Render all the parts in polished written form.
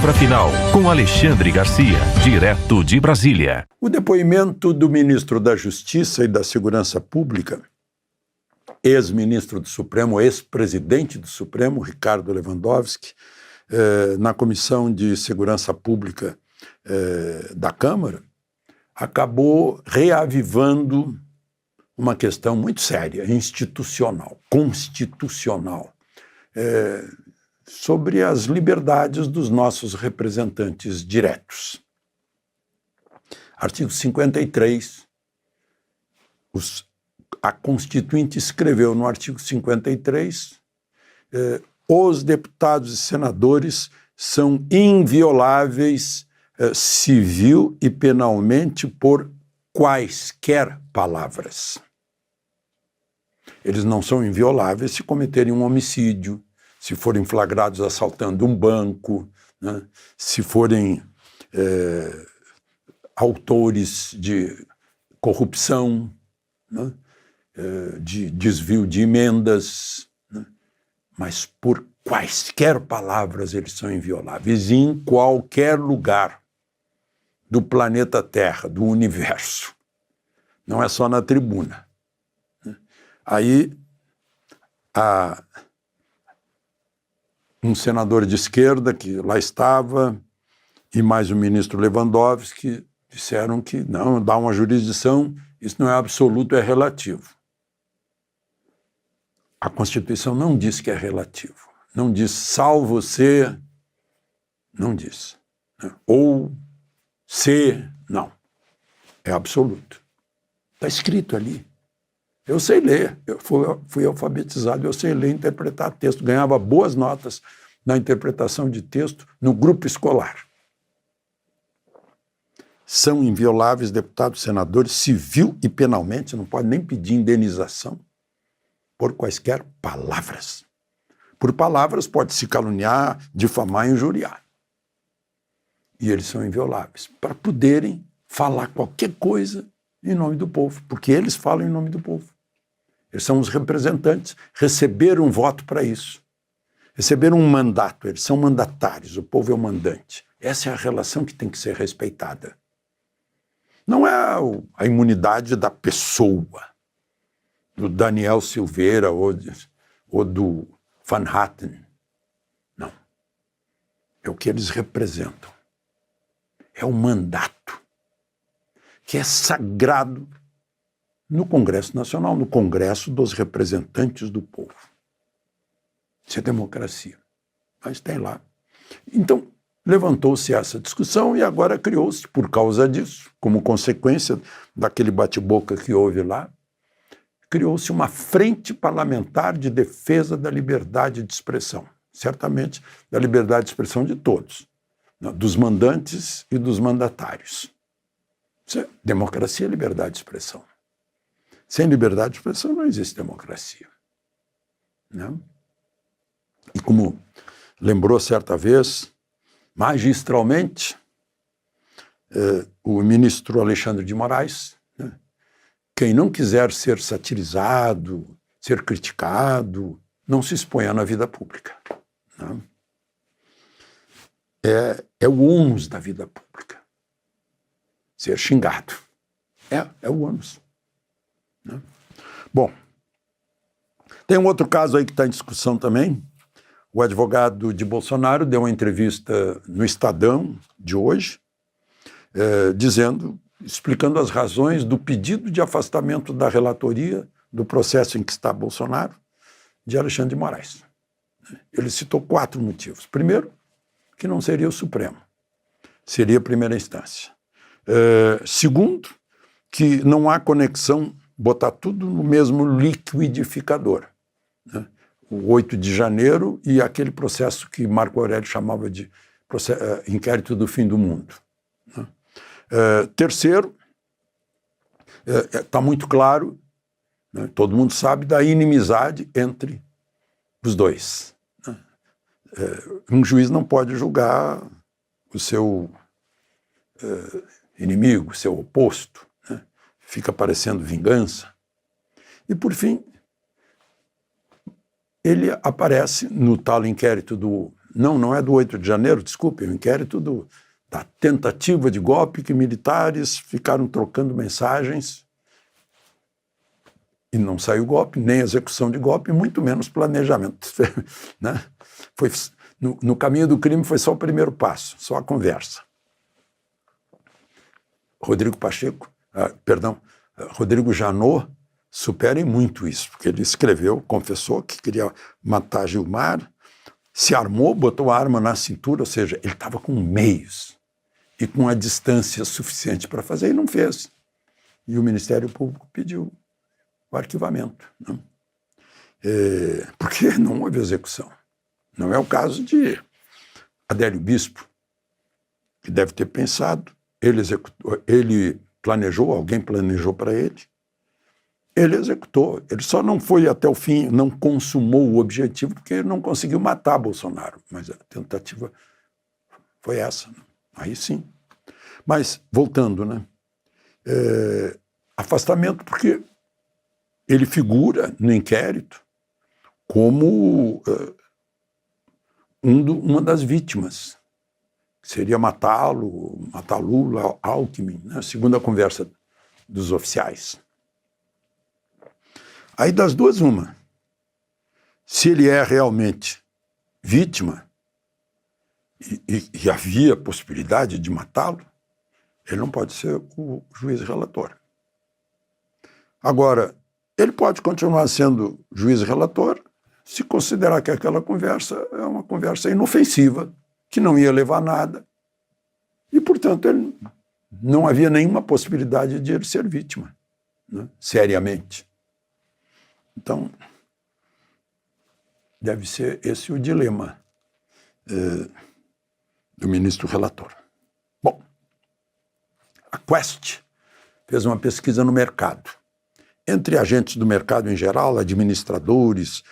Palavra Final, com Alexandre Garcia, direto de Brasília. O depoimento do ministro da Justiça e da Segurança Pública, ex-ministro do Supremo, ex-presidente do Supremo, Ricardo Lewandowski, na Comissão de Segurança Pública da Câmara, acabou reavivando uma questão muito séria, institucional, constitucional, sobre as liberdades dos nossos representantes diretos. Artigo 53, a Constituinte escreveu no artigo 53, os deputados e senadores são invioláveis civil e penalmente por quaisquer palavras. Eles não são invioláveis se cometerem um homicídio, se forem flagrados assaltando um banco, né? Se forem autores de corrupção, né? De desvio de emendas, né? Mas por quaisquer palavras eles são invioláveis, e em qualquer lugar do planeta Terra, do universo. Não é só na tribuna. Aí, um senador de esquerda que lá estava e mais o ministro Lewandowski disseram que não, dá uma jurisdição, isso não é absoluto, é relativo. A Constituição não diz que é relativo. Não diz salvo se, não diz. Ou se, não. É absoluto. Está escrito ali. Eu sei ler, eu fui alfabetizado, eu sei ler e interpretar texto. Ganhava boas notas na interpretação de texto no grupo escolar. São invioláveis deputados, senadores, civil e penalmente, não pode nem pedir indenização por quaisquer palavras. Por palavras pode-se caluniar, difamar e injuriar. E eles são invioláveis, para poderem falar qualquer coisa em nome do povo, porque eles falam em nome do povo. Eles são os representantes, receberam um voto para isso. Receberam um mandato, eles são mandatários, o povo é o mandante. Essa é a relação que tem que ser respeitada. Não é a imunidade da pessoa, do Daniel Silveira ou do Van Hatten. Não. É o que eles representam. É o mandato, que é sagrado no Congresso Nacional, no Congresso dos Representantes do Povo. Isso é democracia. Mas tem lá. Então, levantou-se essa discussão e agora criou-se, por causa disso, como consequência daquele bate-boca que houve lá, criou-se uma frente parlamentar de defesa da liberdade de expressão. Certamente da liberdade de expressão de todos, dos mandantes e dos mandatários. Isso é democracia, liberdade de expressão. Sem liberdade de expressão não existe democracia. Não? E como lembrou certa vez, magistralmente, o ministro Alexandre de Moraes, né? Quem não quiser ser satirizado, ser criticado, não se exponha na vida pública. Não? É o ônus da vida pública. Ser xingado. É o ônus. Né? Bom, tem um outro caso aí que está em discussão também. O advogado de Bolsonaro deu uma entrevista no Estadão de hoje, explicando as razões do pedido de afastamento da relatoria do processo em que está Bolsonaro, de Alexandre de Moraes. Ele citou 4 motivos. Primeiro, que não seria o Supremo, seria a primeira instância. Segundo, que não há conexão, botar tudo no mesmo liquidificador, né? O 8 de janeiro e aquele processo que Marco Aurélio chamava de inquérito do fim do mundo. Né? Terceiro, está muito claro, né? Todo mundo sabe da inimizade entre os dois. Né? Um juiz não pode julgar o seu inimigo, o seu oposto, né? Fica parecendo vingança. E, por fim, ele aparece no tal inquérito não é do 8 de janeiro, desculpe, é o inquérito da tentativa de golpe que militares ficaram trocando mensagens e não saiu golpe, nem execução de golpe, muito menos planejamento. Né? Foi, no caminho do crime foi só o primeiro passo, só a conversa. Rodrigo Janot supera muito isso, porque ele escreveu, confessou que queria matar Gilmar, se armou, botou a arma na cintura, ou seja, ele estava com meios e com a distância suficiente para fazer e não fez. E o Ministério Público pediu o arquivamento. Né? Porque não houve execução. Não é o caso de Adélio Bispo, que deve ter pensado, ele executou, ele planejou, alguém planejou para ele, ele executou, ele só não foi até o fim, não consumou o objetivo porque ele não conseguiu matar Bolsonaro, mas a tentativa foi essa, né? Aí sim. Mas, voltando, né? Afastamento porque ele figura no inquérito como uma das vítimas. Seria matá-lo, matar Lula, Alckmin, né? Segundo a conversa dos oficiais. Aí das duas, uma. Se ele é realmente vítima e havia possibilidade de matá-lo, ele não pode ser o juiz relator. Agora, ele pode continuar sendo juiz relator se considerar que aquela conversa é uma conversa inofensiva, que não ia levar a nada, e, portanto, ele não havia nenhuma possibilidade de ele ser vítima, né, seriamente. Então, deve ser esse o dilema do ministro relator. Bom, a Quest fez uma pesquisa no mercado. Entre agentes do mercado em geral, administradores,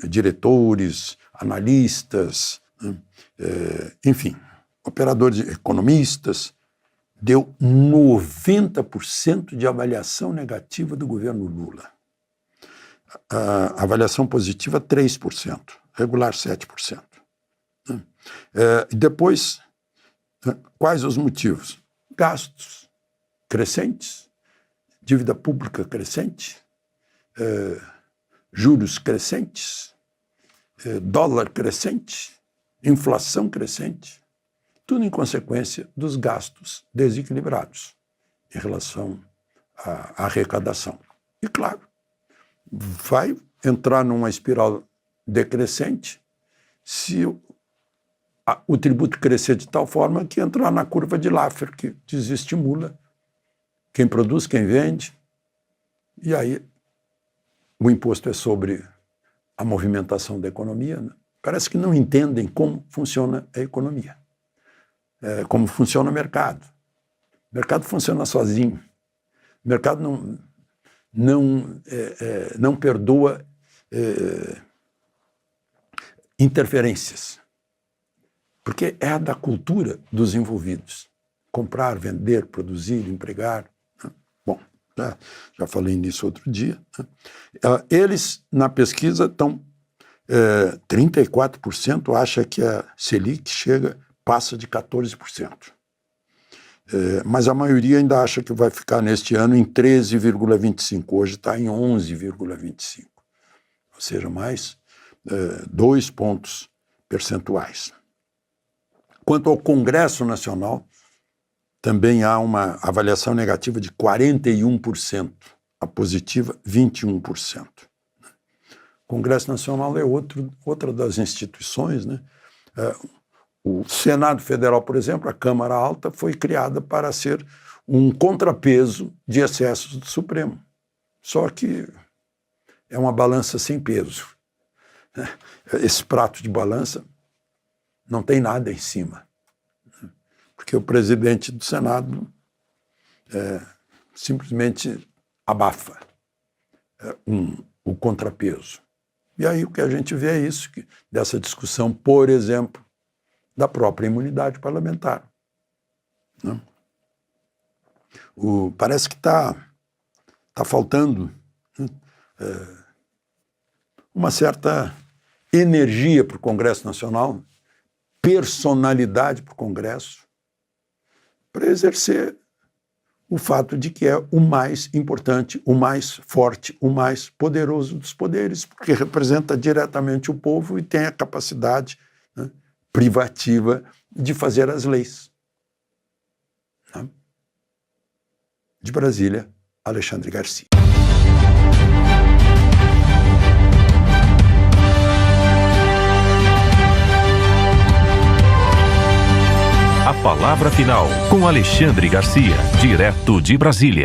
diretores, analistas, enfim, operadores, economistas, deu 90% de avaliação negativa do governo Lula. A avaliação positiva, 3%, regular 7%. Depois, quais os motivos? Gastos crescentes, dívida pública crescente, juros crescentes, dólar crescente, inflação crescente, tudo em consequência dos gastos desequilibrados em relação à arrecadação. E, claro, vai entrar numa espiral decrescente se o tributo crescer de tal forma que entrar na curva de Laffer, que desestimula quem produz, quem vende, e aí o imposto é sobre a movimentação da economia, né? Parece que não entendem como funciona a economia, como funciona o mercado. O mercado funciona sozinho. O mercado não perdoa interferências, porque é da cultura dos envolvidos. Comprar, vender, produzir, empregar. Né? Bom, já falei nisso outro dia. Né? Eles, na pesquisa, estão 34% acha que a Selic passa de 14%. Mas a maioria ainda acha que vai ficar neste ano em 13,25%. Hoje está em 11,25%. Ou seja, mais 2 pontos percentuais. Quanto ao Congresso Nacional, também há uma avaliação negativa de 41%, a positiva 21%. O Congresso Nacional é outra das instituições, né? O Senado Federal, por exemplo, a Câmara Alta, foi criada para ser um contrapeso de excessos do Supremo. Só que é uma balança sem peso. Esse prato de balança não tem nada em cima, porque o presidente do Senado simplesmente abafa o contrapeso. E aí o que a gente vê é isso, dessa discussão, por exemplo, da própria imunidade parlamentar. Né? Parece que está faltando, né, uma certa energia para o Congresso Nacional personalidade para o Congresso para exercer o fato de que é o mais importante, o mais forte, o mais poderoso dos poderes, porque representa diretamente o povo e tem a capacidade, né, privativa de fazer as leis. Né? De Brasília, Alexandre Garcia. A palavra final com Alexandre Garcia, direto de Brasília.